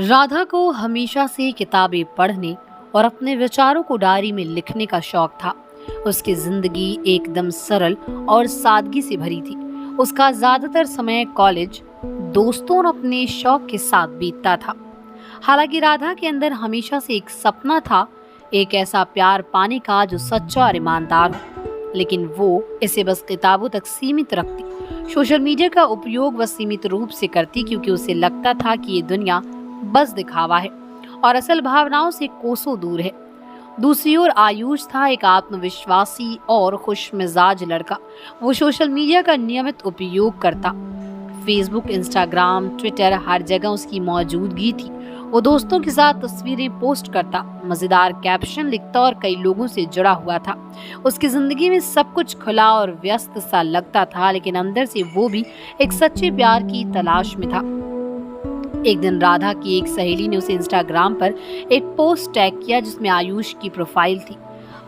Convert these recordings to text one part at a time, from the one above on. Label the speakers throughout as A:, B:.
A: राधा को हमेशा से किताबें पढ़ने और अपने विचारों को डायरी में लिखने का शौक था। उसकी जिंदगी एकदम सरल और सादगी से भरी थी। उसका ज्यादातर समय कॉलेज, दोस्तों और अपने शौक के साथ बीतता था। हालांकि राधा के अंदर हमेशा से एक सपना था, एक ऐसा प्यार पाने का जो सच्चा और ईमानदार हो, लेकिन वो इसे बस किताबों तक सीमित रखती। सोशल मीडिया का उपयोग वह सीमित रूप से करती क्योंकि उसे लगता था कि ये दुनिया बस दिखावा है और असल भावनाओं से कोसों दूर है। दूसरी ओर आयुष था एक आत्मविश्वासी और खुश मिजाज लड़का। वो सोशल मीडिया का नियमित उपयोग करता। फेसबुक, इंस्टाग्राम, ट्विटर, हर जगह उसकी मौजूदगी थी। वो दोस्तों के साथ तस्वीरें पोस्ट करता, मजेदार कैप्शन लिखता और कई लोगों से जुड़ा हुआ था। उसकी जिंदगी में सब कुछ खुला और व्यस्त सा लगता था, लेकिन अंदर से वो भी एक सच्चे प्यार की तलाश में था। एक दिन राधा की एक सहेली ने उसे इंस्टाग्राम पर एक पोस्ट टैग किया जिसमें आयुष की प्रोफाइल थी।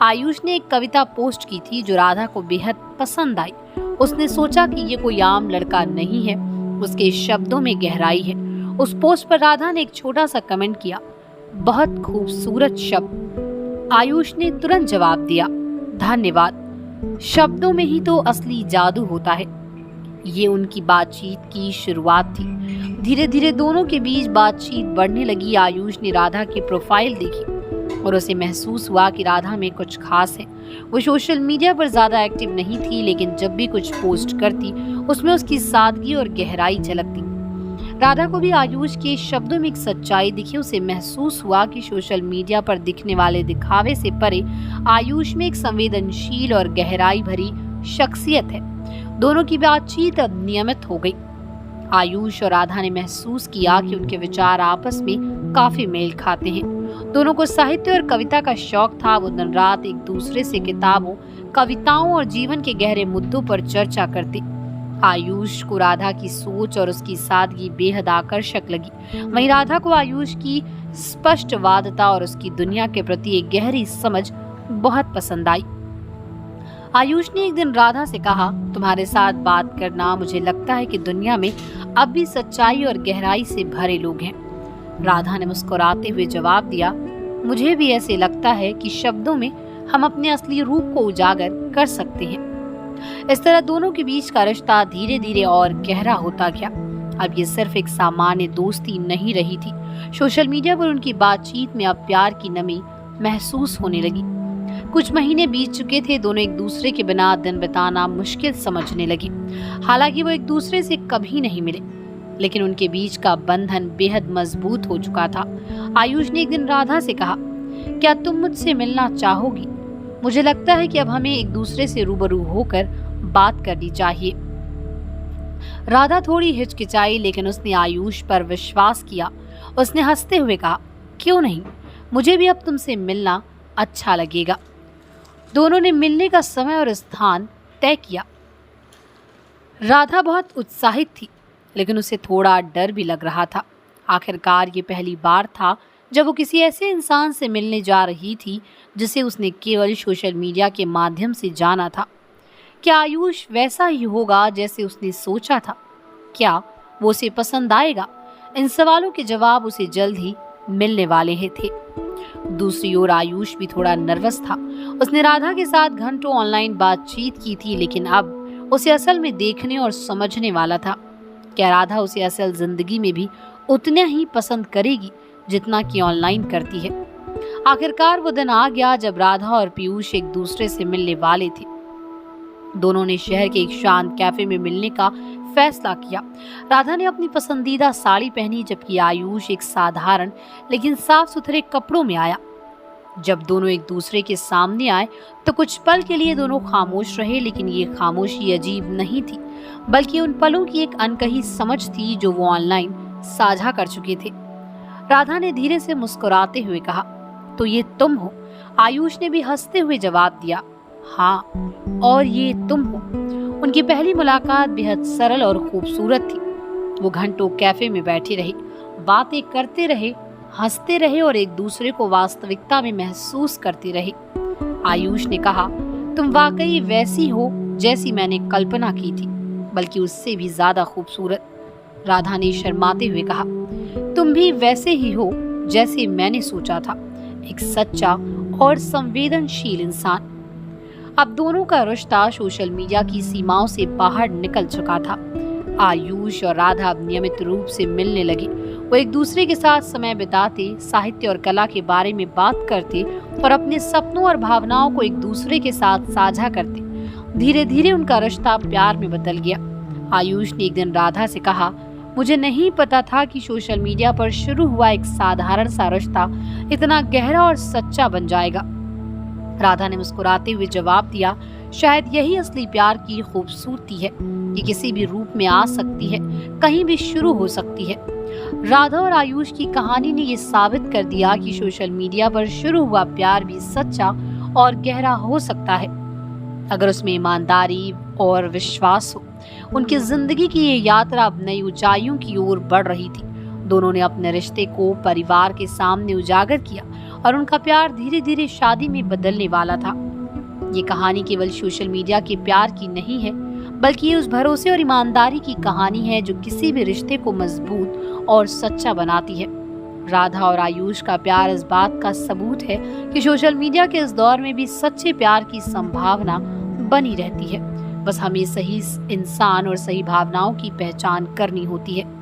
A: आयुष ने एक कविता पोस्ट की थी जो राधा को बेहद पसंद आई। उसने सोचा कि ये कोई आम लड़का नहीं है, उसके शब्दों में गहराई है। उस पोस्ट पर राधा ने एक छोटा सा कमेंट किया, बहुत खूबसूरत शब्द। आयुष ने तुरंत जवाब दिया, धन्यवाद। शब्दों में ही तो असली जादू होता है। ये उनकी बातचीत की शुरुआत थी। धीरे धीरे दोनों के बीच बातचीत बढ़ने लगी। आयुष ने राधा की प्रोफाइल देखी और उसे महसूस हुआ कि राधा में कुछ खास है। वो सोशल मीडिया पर ज्यादा एक्टिव नहीं थी, लेकिन जब भी कुछ पोस्ट करती उसमें उसकी सादगी और गहराई झलकती। राधा को भी आयुष के शब्दों में एक सच्चाई दिखी। उसे महसूस हुआ कि सोशल मीडिया पर दिखने वाले दिखावे से परे आयुष में एक संवेदनशील और गहराई भरी शख्सियत है। दोनों की बातचीत अब नियमित हो गई। आयुष और राधा ने महसूस किया कि उनके विचार आपस में काफी मेल खाते हैं। दोनों को साहित्य और कविता का शौक था। वो दिन रात एक दूसरे से किताबों, कविताओं और जीवन के गहरे मुद्दों पर चर्चा करते। आयुष को राधा की सोच और उसकी सादगी बेहद आकर्षक लगी। वहीं राधा को आयुष की स्पष्टवादिता और उसकी दुनिया के प्रति एक गहरी समझ बहुत पसंद आई। आयुष ने एक दिन राधा से कहा, तुम्हारे साथ बात करना, मुझे लगता है कि दुनिया में अब भी सच्चाई और गहराई से भरे लोग हैं। राधा ने मुस्कुराते हुए जवाब दिया, मुझे भी ऐसे लगता है कि शब्दों में हम अपने असली रूप को उजागर कर सकते हैं। इस तरह दोनों के बीच का रिश्ता धीरे धीरे और गहरा होता गया। अब ये सिर्फ एक सामान्य दोस्ती नहीं रही थी। सोशल मीडिया पर उनकी बातचीत में अब प्यार की नमी महसूस होने लगी। कुछ महीने बीत चुके थे। दोनों एक दूसरे के बिना दिन बिताना मुश्किल समझने लगे। हालांकि वो एक दूसरे से कभी नहीं मिले, लेकिन उनके बीच का बंधन बेहद मजबूत हो चुका था। आयुष ने एक दिन राधा से कहा, क्या तुम मुझसे मिलना चाहोगी? मुझे लगता है कि अब हमें एक दूसरे से रूबरू होकर बात करनी चाहिए। राधा थोड़ी हिचकिचाई, लेकिन उसने आयुष पर विश्वास किया। उसने हंसते हुए कहा, क्यों नहीं, मुझे भी अब तुमसे मिलना अच्छा लगेगा। दोनों ने मिलने का समय और स्थान तय किया। राधा बहुत उत्साहित थी, लेकिन उसे थोड़ा डर भी लग रहा था। आखिरकार ये पहली बार था जब वो किसी ऐसे इंसान से मिलने जा रही थी जिसे उसने केवल सोशल मीडिया के माध्यम से जाना था। क्या आयुष वैसा ही होगा जैसे उसने सोचा था? क्या वो उसे पसंद आएगा? इन सवालों के जवाब उसे जल्द ही मिलने वाले ही थे। दूसरी ओर आयुष भी थोड़ा नर्वस था। उसने राधा के साथ घंटों ऑनलाइन बातचीत की थी, लेकिन अब उसे असल में देखने और समझने वाला था। क्या राधा उसे असल जिंदगी में भी उतना ही पसंद करेगी जितना कि ऑनलाइन करती है? आखिरकार वो दिन आ गया जब राधा और पीयूष एक दूसरे से मिलने वाले थे। दोनों ने शहर के एक शांत कैफे में मिलने का फैसला किया। राधा ने अपनी पसंदीदा साड़ी पहनी, जबकि आयुष एक साधारण लेकिन साफ सुथरे कपड़ों में आया। जब दोनों एक दूसरे के सामने आए तो कुछ पल के लिए दोनों खामोश रहे, लेकिन ये खामोशी अजीब नहीं थी, बल्कि उन पलों की एक अनकही समझ थी जो वो ऑनलाइन साझा कर चुके थे। राधा ने धीरे से मुस्कुराते हुए कहा, तो ये तुम हो? आयुष ने भी हंसते हुए जवाब दिया, हाँ, और ये तुम हो। उनकी पहली मुलाकात बेहद सरल और खूबसूरत थी। वो घंटों कैफे में बैठे रहे, बातें करते रहे, हंसते रहे और एक दूसरे को वास्तविकता में महसूस करते रहे। आयुष ने कहा, तुम वाकई वैसी हो जैसी मैंने कल्पना की थी, बल्कि उससे भी ज्यादा खूबसूरत। राधा ने शर्माते हुए कहा, तुम भी वैसे ही हो जैसे मैंने सोचा था, एक सच्चा और संवेदनशील इंसान। अब दोनों का रिश्ता सोशल मीडिया की सीमाओं से बाहर निकल चुका था। आयुष और राधा अब नियमित रूप से मिलने लगे। वो एक दूसरे के साथ समय बिताते, साहित्य और कला के बारे में बात करते और अपने सपनों और भावनाओं को एक दूसरे के साथ साझा करते। धीरे धीरे उनका रिश्ता प्यार में बदल गया। आयुष ने एक दिन राधा से कहा, मुझे नहीं पता था कि सोशल मीडिया पर शुरू हुआ एक साधारण सा रिश्ता इतना गहरा और सच्चा बन जाएगा। राधा ने मुस्कुराते हुए जवाब दिया, शायद यही असली प्यार की खूबसूरती है कि किसी भी रूप में आ सकती है, कहीं भी शुरू हो सकती है। राधा और आयुष की कहानी ने ये साबित कर दिया कि सोशल मीडिया पर शुरू हुआ प्यार भी सच्चा और गहरा हो सकता है, अगर उसमें ईमानदारी और विश्वास हो। उनकी जिंदगी की ये यात्रा अब नई ऊंचाइयों की ओर बढ़ रही थी। दोनों ने अपने रिश्ते को परिवार के सामने उजागर किया और उनका प्यार धीरे धीरे शादी में बदलने वाला था। ये कहानी केवल सोशल मीडिया के प्यार की नहीं है, बल्कि ये उस भरोसे और ईमानदारी की कहानी है जो किसी भी रिश्ते को मजबूत और सच्चा बनाती है। राधा और आयुष का प्यार इस बात का सबूत है कि सोशल मीडिया के इस दौर में भी सच्चे प्यार की संभावना बनी रहती है। बस हमें सही इंसान और सही भावनाओं की पहचान करनी होती है।